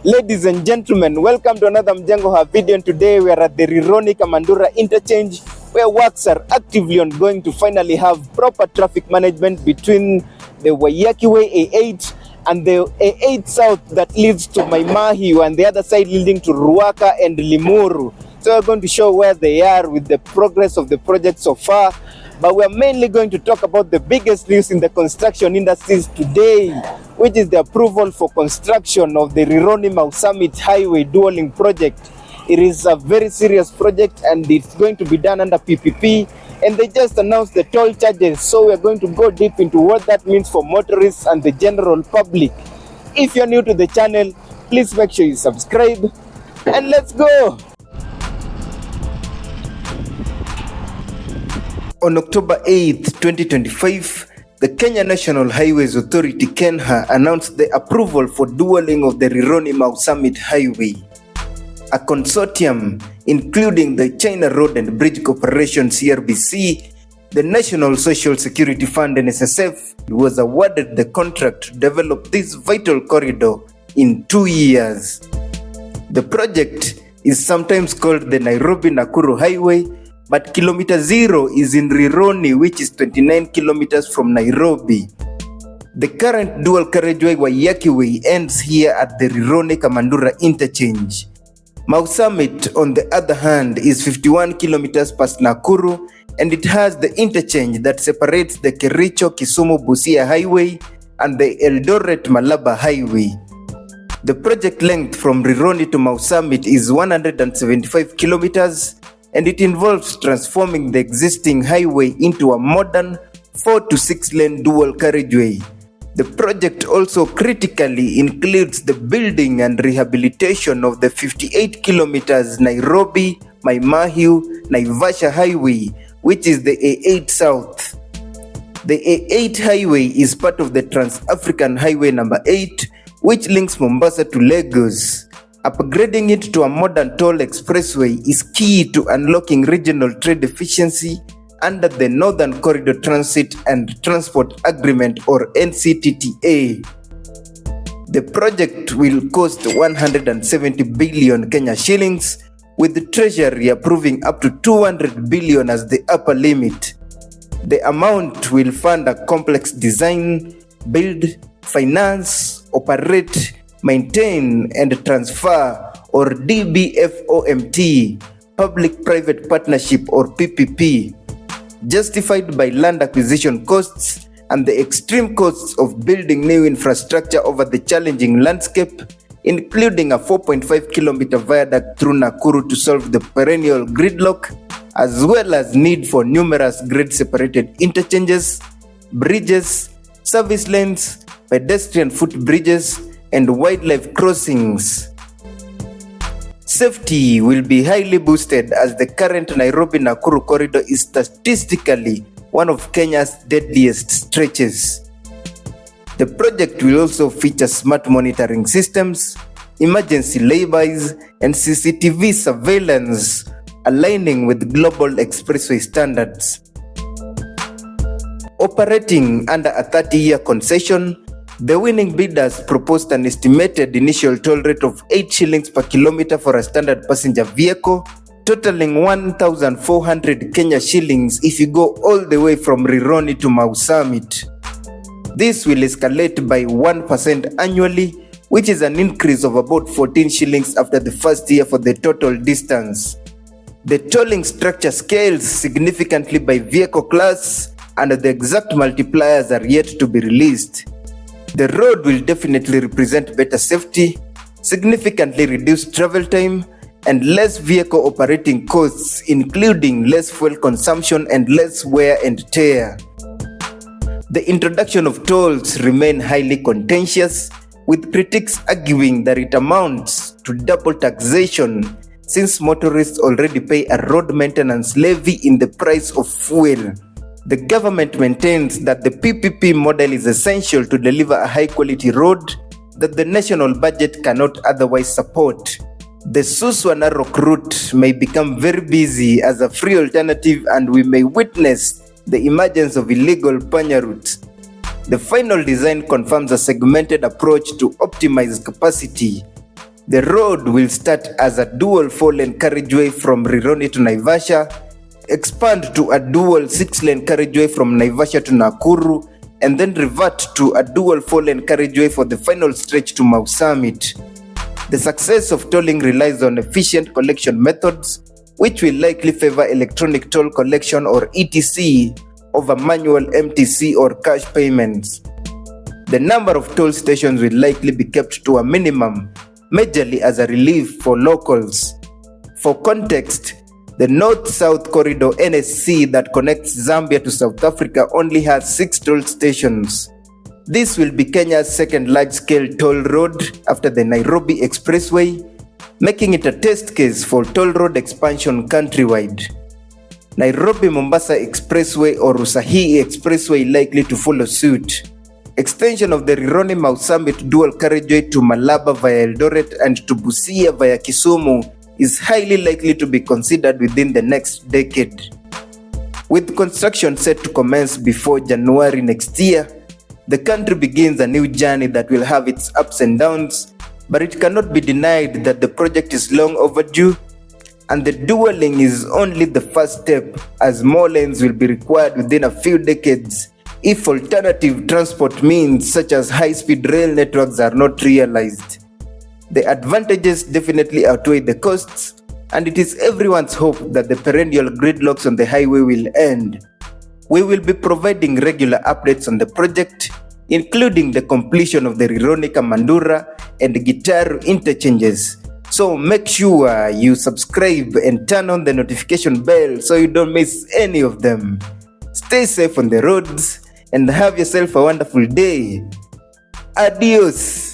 Ladies and gentlemen, welcome to another Mjengo Ha video, and today we are at the Rironi-Kamandura Interchange, where works are actively ongoing to finally have proper traffic management between the Carriageway A8 and the A8 South that leads to Mau Summit, and the other side leading to Ruaka and Limuru. So we're going to show where they are with the progress of the project so far, but we're mainly going to talk about the biggest news in the construction industries today, which is the approval for construction of the Rironi-Mau Summit Highway dual link project. It is a very serious project and it's going to be done under PPP, and they just announced the toll charges, so we're going to go deep into what that means for motorists and the general public. If you're new to the channel, please make sure you subscribe, and let's go! On October 8th, 2025, the Kenya National Highways Authority (KENHA) announced the approval for dualling of the Rironi-Mau Summit Highway. A consortium, including the China Road and Bridge Corporation (CRBC), the National Social Security Fund (NSSF), was awarded the contract to develop this vital corridor in 2 years. The project is sometimes called the Nairobi and Nakuru Highway, but kilometer zero is in Rironi, which is 29 kilometers from Nairobi. The current dual carriageway Carriageway ends here at the Rironi-Kamandura Interchange. Mau Summit, on the other hand, is 51 kilometers past Nakuru, and it has the interchange that separates the Kericho-Kisumu-Busia Highway and the Eldoret-Malaba Highway. The project length from Rironi to Mau Summit is 175 kilometers, and it involves transforming the existing highway into a modern 4 to 6 lane dual carriageway. The project also critically includes the building and rehabilitation of the 58 kilometers Nairobi, Mau Summit, Naivasha Highway, which is the A8 South. The A8 Highway is part of the Trans-African Highway number 8, which links Mombasa to Lagos. Upgrading it to a modern toll expressway is key to unlocking regional trade efficiency under the Northern Corridor Transit and Transport Agreement, or NCTTA. The project will cost 170 billion Kenya shillings, with the Treasury approving up to 200 billion as the upper limit. The amount will fund a complex design, build, finance, operate, maintain and transfer, or DBFOMT, public-private partnership, or PPP, justified by land acquisition costs and the extreme costs of building new infrastructure over the challenging landscape, including a 4.5 kilometer viaduct through Nakuru to solve the perennial gridlock, as well as need for numerous grade-separated interchanges, bridges, service lanes, pedestrian footbridges, and wildlife crossings. Safety will be highly boosted as the current Nairobi-Nakuru corridor is statistically one of Kenya's deadliest stretches. The project will also feature smart monitoring systems, emergency laybys, and CCTV surveillance, aligning with global expressway standards. Operating under a 30-year concession, the winning bidders proposed an estimated initial toll rate of 8 shillings per kilometer for a standard passenger vehicle, totaling 1,400 Kenya shillings if you go all the way from Rironi to Mau Summit. This will escalate by 1% annually, which is an increase of about 14 shillings after the first year for the total distance. The tolling structure scales significantly by vehicle class, and the exact multipliers are yet to be released. The road will definitely represent better safety, significantly reduced travel time, and less vehicle operating costs, including less fuel consumption and less wear and tear. The introduction of tolls remain highly contentious, with critics arguing that it amounts to double taxation, since motorists already pay a road maintenance levy in the price of fuel. The government maintains that the PPP model is essential to deliver a high-quality road that the national budget cannot otherwise support. The Suswa-Narok route may become very busy as a free alternative, and we may witness the emergence of illegal Panya routes. The final design confirms a segmented approach to optimize capacity. The road will start as a dual 4-lane carriageway from Rironi to Naivasha, expand to a dual 6-lane carriageway from Naivasha to Nakuru, and then revert to a dual 4-lane carriageway for the final stretch to Mau Summit. The success of tolling relies on efficient collection methods, which will likely favor electronic toll collection or ETC over manual MTC or cash payments. The number of toll stations will likely be kept to a minimum, majorly as a relief for locals. For context, the North-South Corridor NSC that connects Zambia to South Africa only has 6 toll stations. This will be Kenya's second large-scale toll road after the Nairobi Expressway, making it a test case for toll road expansion countrywide. Nairobi-Mombasa Expressway or Usahii Expressway likely to follow suit. Extension of the Rironi-Mau Summit dual carriageway to Malaba via Eldoret and to Busia via Kisumu is highly likely to be considered within the next decade. With construction set to commence before January next year, the country begins a new journey that will have its ups and downs, but it cannot be denied that the project is long overdue, and the dualing is only the first step, as more lanes will be required within a few decades if alternative transport means such as high-speed rail networks are not realized. The advantages definitely outweigh the costs, and it is everyone's hope that the perennial gridlocks on the highway will end. We will be providing regular updates on the project, including the completion of the Rironi-Kamandura and Gitaru interchanges. So make sure you subscribe and turn on the notification bell so you don't miss any of them. Stay safe on the roads and have yourself a wonderful day. Adios.